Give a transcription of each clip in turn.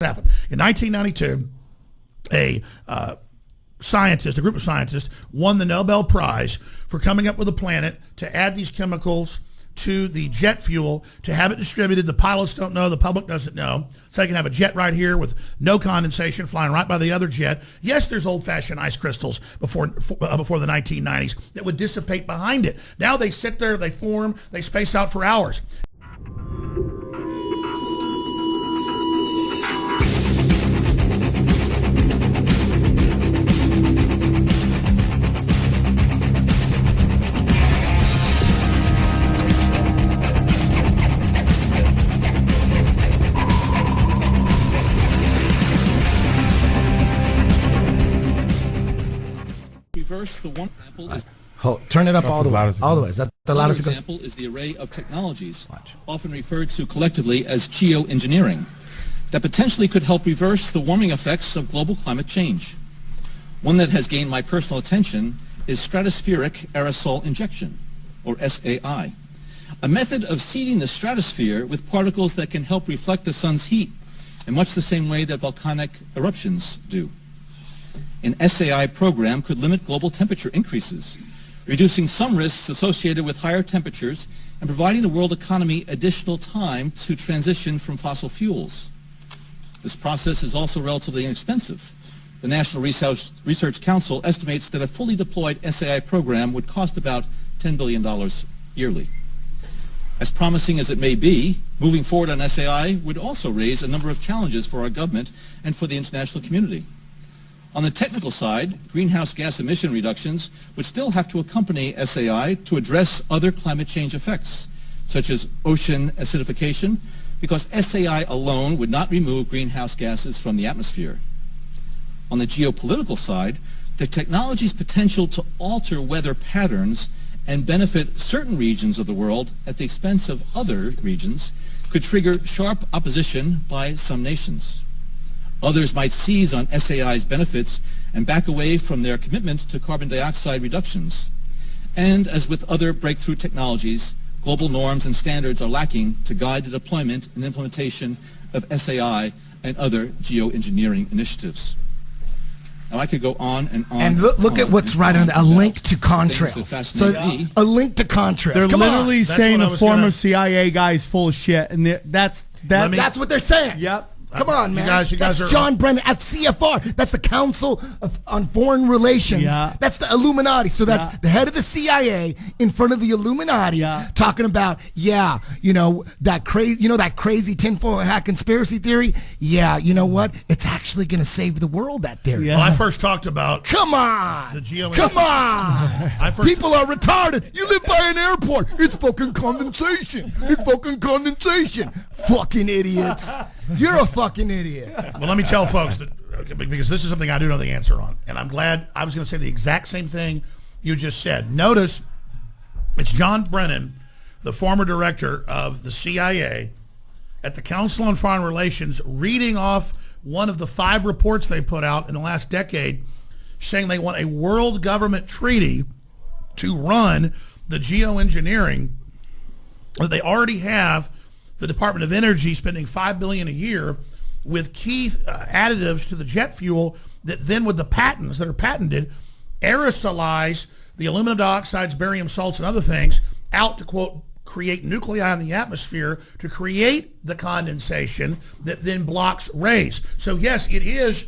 happened. In 1992, a group of scientists won the Nobel Prize for coming up with a plan to add these chemicals to the jet fuel to have it distributed. The pilots don't know, the public doesn't know. So they can have a jet right here with no condensation flying right by the other jet. Yes, there's old-fashioned ice crystals before the 1990s that would dissipate behind it. Now they sit there, they form, they space out for hours. First, the one example is turn it up all the way. All the way. Is that the loudest? Another example is the array of technologies, often referred to collectively as geoengineering, that potentially could help reverse the warming effects of global climate change. One that has gained my personal attention is stratospheric aerosol injection, or SAI, a method of seeding the stratosphere with particles that can help reflect the sun's heat in much the same way that volcanic eruptions do. An SAI program could limit global temperature increases, reducing some risks associated with higher temperatures and providing the world economy additional time to transition from fossil fuels. This process is also relatively inexpensive. The National Research Council estimates that a fully deployed SAI program would cost about $10 billion yearly. As promising as it may be, moving forward on SAI would also raise a number of challenges for our government and for the international community. On the technical side, greenhouse gas emission reductions would still have to accompany SAI to address other climate change effects, such as ocean acidification, because SAI alone would not remove greenhouse gases from the atmosphere. On the geopolitical side, the technology's potential to alter weather patterns and benefit certain regions of the world at the expense of other regions could trigger sharp opposition by some nations. Others might seize on SAI's benefits and back away from their commitment to carbon dioxide reductions. And as with other breakthrough technologies, global norms and standards are lacking to guide the deployment and implementation of SAI and other geoengineering initiatives. Now I could go on and on. And look at what's right on there, a link to Chem-trails. So, a link to Chem-trails. They're literally saying the former CIA guy is full of shit, and that's what they're saying. Yep. Come on, man. You guys That's John Brennan at CFR. That's the Council on Foreign Relations. Yeah. That's the Illuminati. So that's the head of the CIA in front of the Illuminati talking about, that crazy tinfoil hat conspiracy theory. Yeah, you know what? It's actually going to save the world, that theory. Yeah. Well, I first talked about... Come on! The Come on! People are retarded. You live by an airport. It's fucking condensation. It's fucking condensation. Fucking idiots. You're a fucking idiot. Well, let me tell folks that, because this is something I do know the answer on, and I'm glad. I was going to say the exact same thing you just said. Notice it's John Brennan, the former director of the CIA, at the Council on Foreign Relations, reading off one of the 5 reports they put out in the last decade, saying they want a world government treaty to run the geoengineering that they already have. The Department of Energy spending $5 billion a year with key additives to the jet fuel that then, with the patents that are patented, aerosolize the aluminum dioxides, barium salts, and other things out to, quote, create nuclei in the atmosphere to create the condensation that then blocks rays. So yes, it is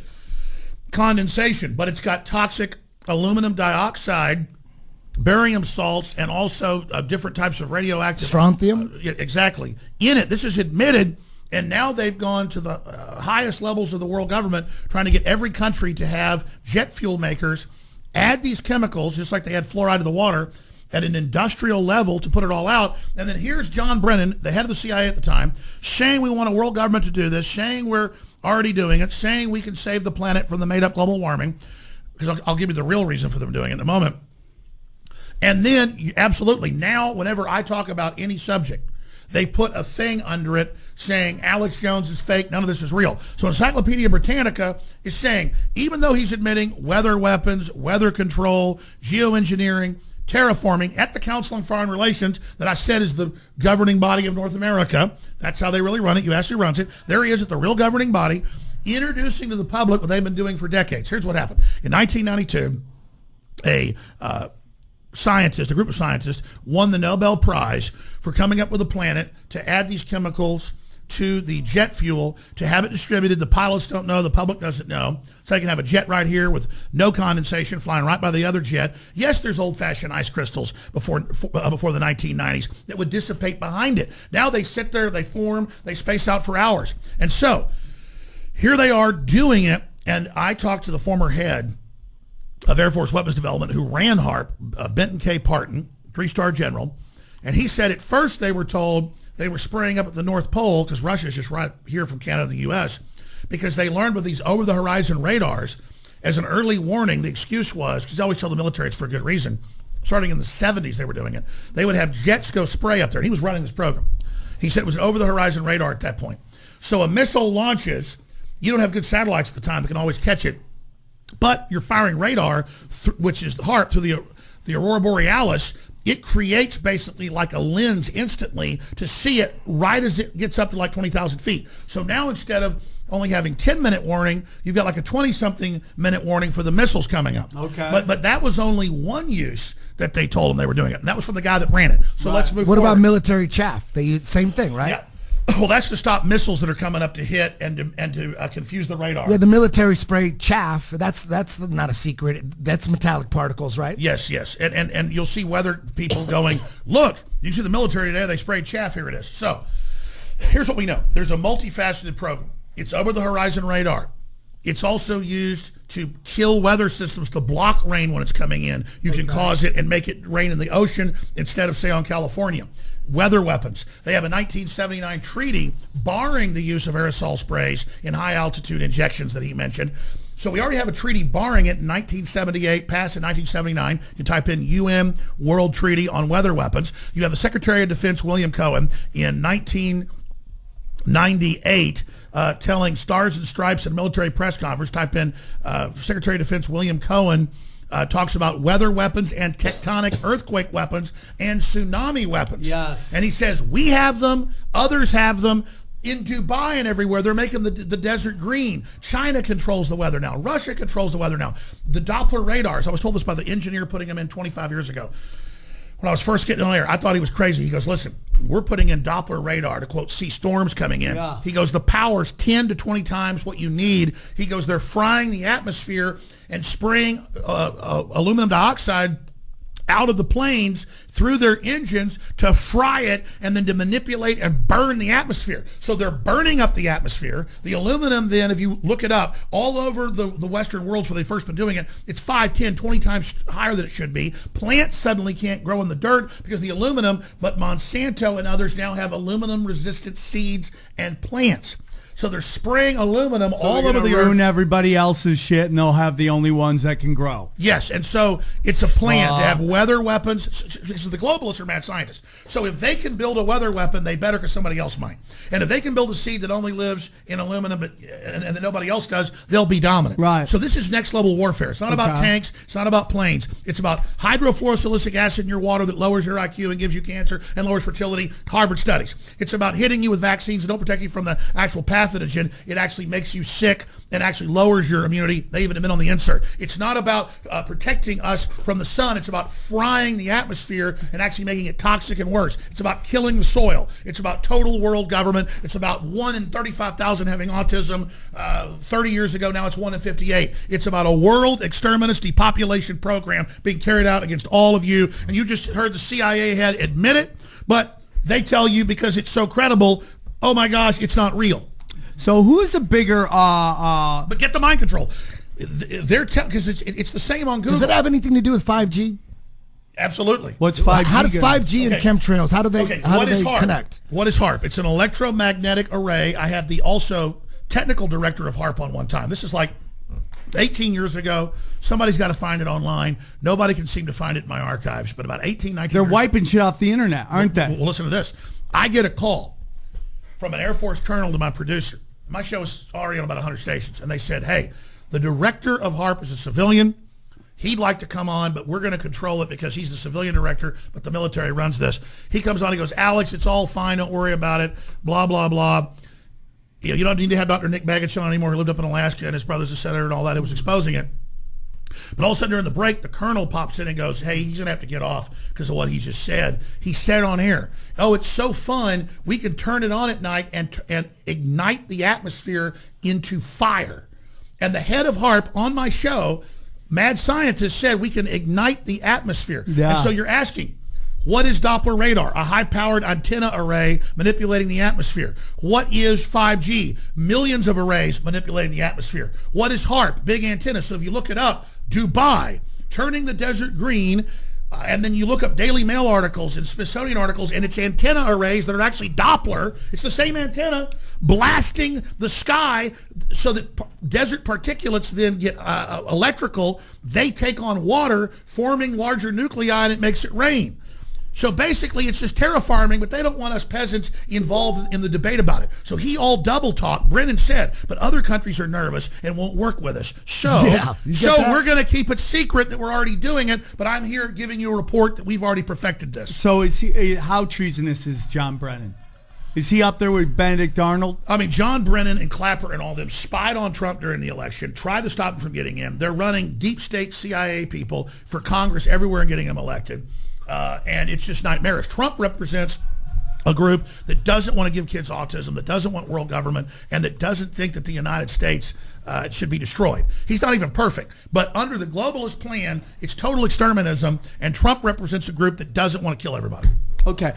condensation, but it's got toxic aluminum dioxide, barium salts, and also different types of radioactive strontium. Exactly in it. This is admitted, and now they've gone to the highest levels of the world government, trying to get every country to have jet fuel makers add these chemicals, just like they had fluoride to the water, at an industrial level to put it all out. And then here's John Brennan, the head of the CIA at the time, saying we want a world government to do this, saying we're already doing it, saying we can save the planet from the made-up global warming, because I'll give you the real reason for them doing it in a moment. And then, absolutely, now whenever I talk about any subject, they put a thing under it saying Alex Jones is fake, none of this is real. So Encyclopedia Britannica is saying, even though he's admitting weather weapons, weather control, geoengineering, terraforming at the Council on Foreign Relations that I said is the governing body of North America. That's how they really run it. You ask who runs it. There he is at the real governing body, introducing to the public what they've been doing for decades. Here's what happened. In 1992, a group of scientists won the Nobel Prize for coming up with a plan to add these chemicals to the jet fuel to have it distributed. The pilots don't know, the public doesn't know. So they can have a jet right here with no condensation flying right by the other jet. Yes, there's old-fashioned ice crystals before the 1990s that would dissipate behind it. Now they sit there, they form, they space out for hours. And so here they are doing it. And I talked to the former head of Air Force Weapons Development who ran HARP, Benton K. Parton, 3-star general. And he said at first they were told they were spraying up at the North Pole because Russia's just right here from Canada and the U.S. because they learned with these over-the-horizon radars as an early warning. The excuse was, because I always tell the military it's for a good reason, starting in the 70s they were doing it. They would have jets go spray up there. He was running this program. He said it was an over-the-horizon radar at that point. So a missile launches. You don't have good satellites at the time that can always catch it. But you're firing radar, which is the HARP, to the Aurora Borealis. It creates basically like a lens instantly to see it right as it gets up to like 20,000 feet. So now instead of only having 10-minute warning, you've got like a 20-something minute warning for the missiles coming up. Okay. But that was only one use that they told them they were doing it. And that was from the guy that ran it. So let's move forward. What about military chaff? Same thing, right? Yeah. Well, that's to stop missiles that are coming up to hit and to confuse the radar. Yeah, the military spray chaff. That's not a secret. That's metallic particles, right? Yes. And you'll see weather people going, look, you see the military today, they sprayed chaff. Here it is. So here's what we know. There's a multifaceted program. It's over-the-horizon radar. It's also used to kill weather systems to block rain when it's coming in. You can cause it and make it rain in the ocean instead of, say, on California. Weather weapons. They have a 1979 treaty barring the use of aerosol sprays in high-altitude injections that he mentioned. So we already have a treaty barring it in 1978, passed in 1979. You type in UN World Treaty on Weather Weapons. You have the Secretary of Defense, William Cohen, in 1998, telling Stars and Stripes at a military press conference, type in Secretary of Defense William Cohen talks about weather weapons and tectonic earthquake weapons and tsunami weapons. Yes. And he says, we have them, others have them. In Dubai and everywhere, they're making the desert green. China controls the weather now. Russia controls the weather now. The Doppler radars, I was told this by the engineer putting them in 25 years ago. When I was first getting on air, I thought he was crazy. He goes, listen, we're putting in Doppler radar to, quote, see storms coming in. Yeah. He goes, the power's 10 to 20 times what you need. He goes, they're frying the atmosphere and spraying aluminum dioxide out of the planes through their engines to fry it and then to manipulate and burn the atmosphere. So they're burning up the atmosphere. The aluminum then, if you look it up, all over the Western worlds where they've first been doing it, it's 5, 10, 20 times higher than it should be. Plants suddenly can't grow in the dirt because of the aluminum, but Monsanto and others now have aluminum-resistant seeds and plants. So they're spraying aluminum all over the earth. Ruin everybody else's shit, and they'll have the only ones that can grow. Yes, and so it's a plan to have weather weapons. So the globalists are mad scientists. So if they can build a weather weapon, they better because somebody else might. And if they can build a seed that only lives in aluminum and that nobody else does, they'll be dominant. Right. So this is next level warfare. It's not about tanks. It's not about planes. It's about hydrofluorosilicic acid in your water that lowers your IQ and gives you cancer and lowers fertility. Harvard studies. It's about hitting you with vaccines that don't protect you from the actual pathogen. It actually makes you sick and actually lowers your immunity. They even admit on the insert. It's not about protecting us from the sun. It's about frying the atmosphere and actually making it toxic and worse. It's about killing the soil. It's about total world government. It's about 1 in 35,000 having autism. 30 years ago, now it's 1 in 58. It's about a world exterminus depopulation program being carried out against all of you. And you just heard the CIA head admit it, but they tell you because it's so credible, oh my gosh, it's not real. So who's the bigger? But get the mind control. They're because it's the same on Google. Does it have anything to do with 5G? Absolutely. What's 5G? How does 5G and chemtrails? How do they HARP? Connect? What is HARP? It's an electromagnetic array. I had the also technical director of HARP on one time. This is like 18 years ago. Somebody's got to find it online. Nobody can seem to find it in my archives. But about 18, 19 They're years wiping shit off the internet, aren't they? Well, listen to this. I get a call from an Air Force colonel to my producer. My show is already on about 100 stations. And they said, hey, the director of HARP is a civilian. He'd like to come on, but we're going to control it because he's the civilian director, but the military runs this. He comes on, he goes, Alex, it's all fine, don't worry about it, blah, blah, blah. You don't need to have Dr. Nick Bagich on anymore. He lived up in Alaska, and his brother's a senator and all that. It was exposing it. But all of a sudden during the break, the colonel pops in and goes, hey, he's going to have to get off because of what he just said. He said on air, oh, it's so fun. We can turn it on at night and ignite the atmosphere into fire. And the head of HARP on my show, Mad Scientist, said we can ignite the atmosphere. Yeah. And so you're asking, what is Doppler radar? A high-powered antenna array manipulating the atmosphere. What is 5G? Millions of arrays manipulating the atmosphere. What is HARP? Big antenna. So if you look it up, Dubai, turning the desert green, and then you look up Daily Mail articles and Smithsonian articles, and it's antenna arrays that are actually Doppler. It's the same antenna blasting the sky so that desert particulates then get electrical. They take on water, forming larger nuclei, and it makes it rain. So basically, it's just terraforming, but they don't want us peasants involved in the debate about it. So he all double talk. Brennan said, but other countries are nervous and won't work with us. So we're going to keep it secret that we're already doing it, but I'm here giving you a report that we've already perfected this. So is he? How treasonous is John Brennan? Is he up there with Benedict Arnold? I mean, John Brennan and Clapper and all them spied on Trump during the election, tried to stop him from getting in. They're running deep state CIA people for Congress everywhere and getting him elected. And it's just nightmarish. Trump represents a group that doesn't want to give kids autism, that doesn't want world government, and that doesn't think that the United States should be destroyed. He's not even perfect. But under the globalist plan, it's total exterminism, and Trump represents a group that doesn't want to kill everybody. Okay.